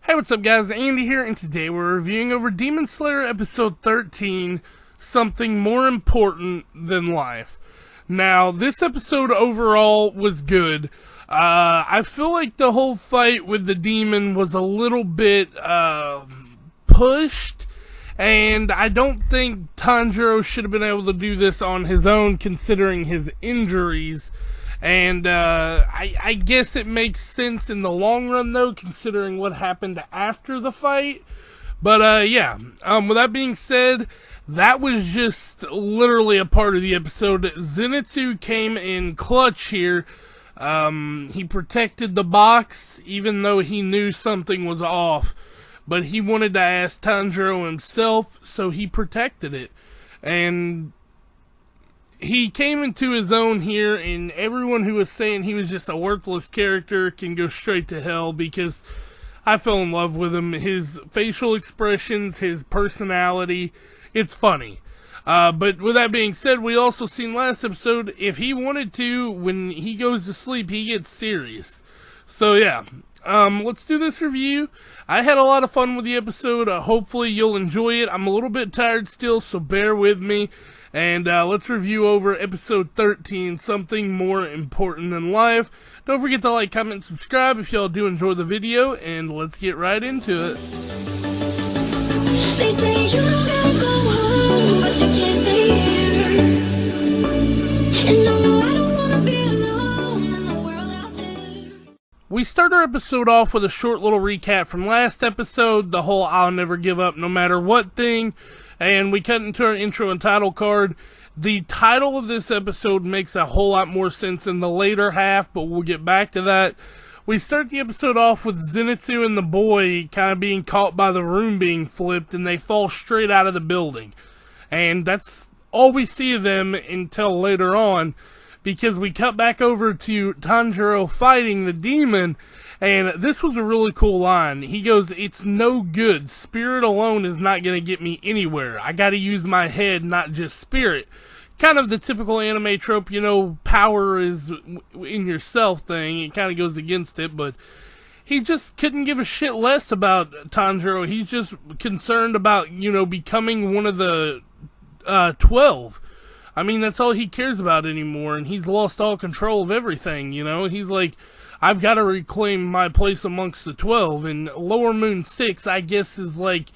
Hey, what's up guys, Andy here, and today we're reviewing over Demon Slayer episode 13, Something More Important Than Life. Now, this episode overall was good. I feel like the whole fight with the demon was a little bit, pushed, and I don't think Tanjiro should have been able to do this on his own considering his injuries. And I guess it makes sense in the long run, though, considering what happened after the fight. But, yeah. With that being said, that was just literally a part of the episode. Zenitsu came in clutch here. He protected the box, even though he knew something was off. But he wanted to ask Tanjiro himself, so he protected it. And he came into his own here, and everyone who was saying he was just a worthless character can go straight to hell, because I fell in love with him. His facial expressions, his personality, it's funny. But with that being said, we also seen last episode, if he wanted to, when he goes to sleep, he gets serious. So yeah, let's do this review. I had a lot of fun with the episode. Hopefully you'll enjoy it. I'm a little bit tired still, so bear with me. And let's review over episode 13, Something More Important Than Life. Don't forget to like, comment, and subscribe if y'all do enjoy the video, and let's get right into it. They say you don't gotta go home, but you can't stay here. And no, I don't wanna be alone in the world out there. We start our episode off with a short little recap from last episode, the whole I'll never give up no matter what thing. And we cut into our intro and title card. The title of this episode makes a whole lot more sense in the later half, but we'll get back to that. We start the episode off with Zenitsu and the boy kind of being caught by the room being flipped, and they fall straight out of the building. And that's all we see of them until later on, because we cut back over to Tanjiro fighting the demon. And this was a really cool line. He goes, "It's no good. Spirit alone is not going to get me anywhere. I got to use my head, not just spirit." Kind of the typical anime trope, you know, power is in yourself thing. It kind of goes against it, but he just couldn't give a shit less about Tanjiro. He's just concerned about, you know, becoming one of the 12. I mean, that's all he cares about anymore, and he's lost all control of everything, you know? He's like, I've got to reclaim my place amongst the 12, and Lower Moon 6, I guess, is like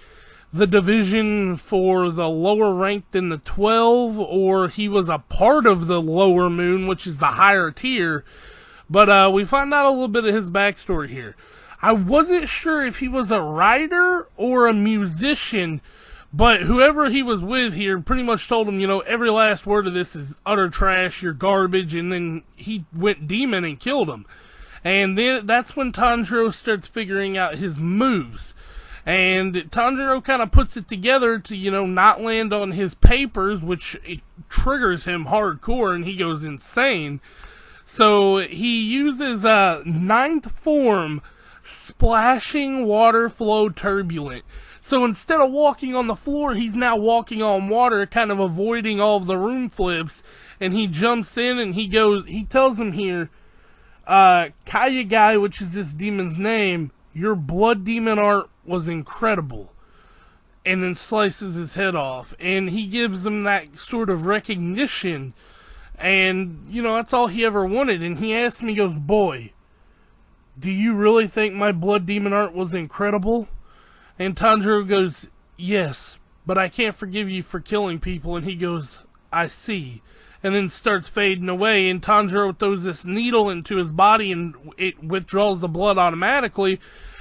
the division for the lower ranked than the 12, or he was a part of the Lower Moon, which is the higher tier. But we find out a little bit of his backstory here. I wasn't sure if he was a writer or a musician, but whoever he was with here pretty much told him, you know, every last word of this is utter trash, you're garbage, and then he went demon and killed him. And then that's when Tanjiro starts figuring out his moves. And Tanjiro kind of puts it together to, you know, not land on his papers, which it triggers him hardcore and he goes insane. So he uses ninth form, Splashing Water Flow Turbulent. So instead of walking on the floor, he's now walking on water, kind of avoiding all of the room flips. And he jumps in and he tells him here, Kyogai, which is this demon's name, your blood demon art was incredible. And then slices his head off. And he gives him that sort of recognition. And, you know, that's all he ever wanted. And he asked me, he goes, "Boy, do you really think my blood demon art was incredible?" And Tanjiro goes, "Yes, but I can't forgive you for killing people." And he goes, "I see." And then starts fading away, and Tanjiro throws this needle into his body, and it withdraws the blood automatically,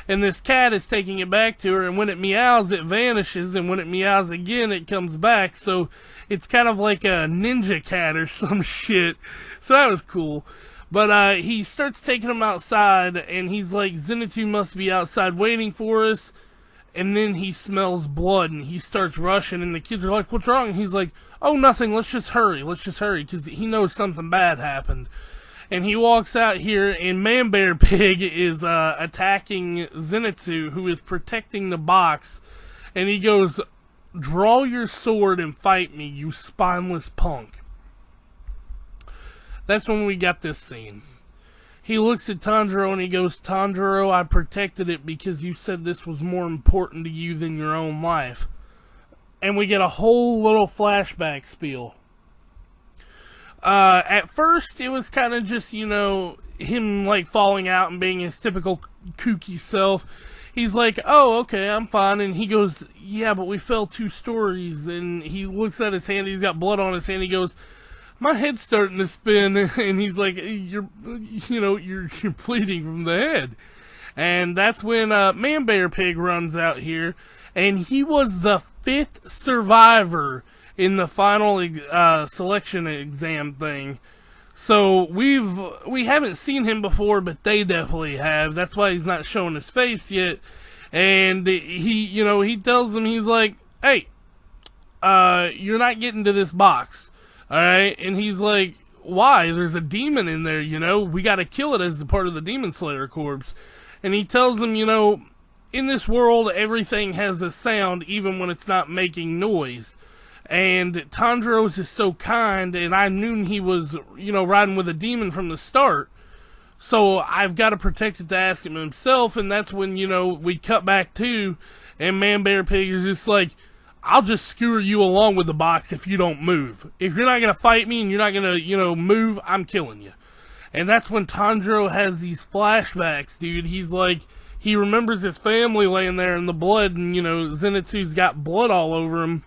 and this cat is taking it back to her, and when it meows, it vanishes, and when it meows again, it comes back, so it's kind of like a ninja cat or some shit. So that was cool. But he starts taking him outside, and he's like, "Zenitsu must be outside waiting for us." And then he smells blood, and he starts rushing, and the kids are like, "What's wrong?" And he's like, "Oh, nothing, let's just hurry, because he knows something bad happened." And he walks out here, and Man Bear Pig is attacking Zenitsu, who is protecting the box, and he goes, "Draw your sword and fight me, you spineless punk." That's when we got this scene. he looks at Tanjiro and he goes, Tanjiro, I protected it because you said this was more important to you than your own life. And we get a whole little flashback spiel. At first, it was kind of just, you know, him, like, falling out and being his typical kooky self. He's like, oh, okay, I'm fine. And he goes, yeah, but we fell 2 stories. And he looks at his hand. He's got blood on his hand. He goes, my head's starting to spin. And he's like, you're bleeding from the head. And that's when Man Bear Pig runs out here. And he was the 5th survivor in the final selection exam thing. So we haven't seen him before, but they definitely have. That's why he's not showing his face yet. And he tells them, he's like, hey, you're not getting to this box. Alright? And he's like, why? There's a demon in there, we gotta kill it as a part of the Demon Slayer Corps. And he tells them, in this world, everything has a sound, even when it's not making noise. And Tanjiro's just so kind, and I knew he was, riding with a demon from the start. So I've got to protect it to ask him himself, and that's when, we cut back to, and Man Bear Pig is just like, I'll just skewer you along with the box if you don't move. If you're not going to fight me and you're not going to, move, I'm killing you. And that's when Tanjiro has these flashbacks, dude. He's like, he remembers his family laying there in the blood, and, Zenitsu's got blood all over him.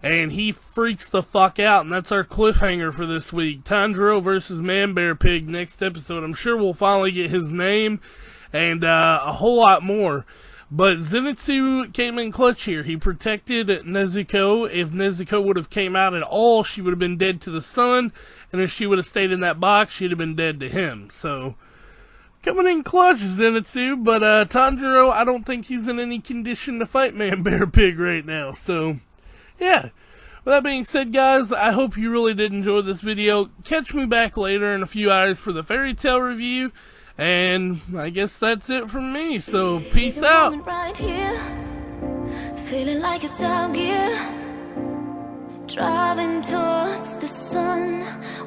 And he freaks the fuck out, and that's our cliffhanger for this week. Tanjiro versus Man Bear Pig next episode. I'm sure we'll finally get his name and a whole lot more. But Zenitsu came in clutch here. He protected Nezuko. If Nezuko would have came out at all, she would have been dead to the sun. And if she would have stayed in that box, she'd have been dead to him. So, coming in clutch, Zenitsu. But Tanjiro, I don't think he's in any condition to fight Man Bear Pig right now. So, yeah. With that being said, guys, I hope you really did enjoy this video. Catch me back later in a few hours for the fairy tale review. And I guess that's it from me. So, peace out. Right here, feeling like it's out gear, driving towards the sun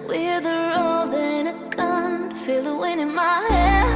with a rose and a gun. Feel the wind in my hair.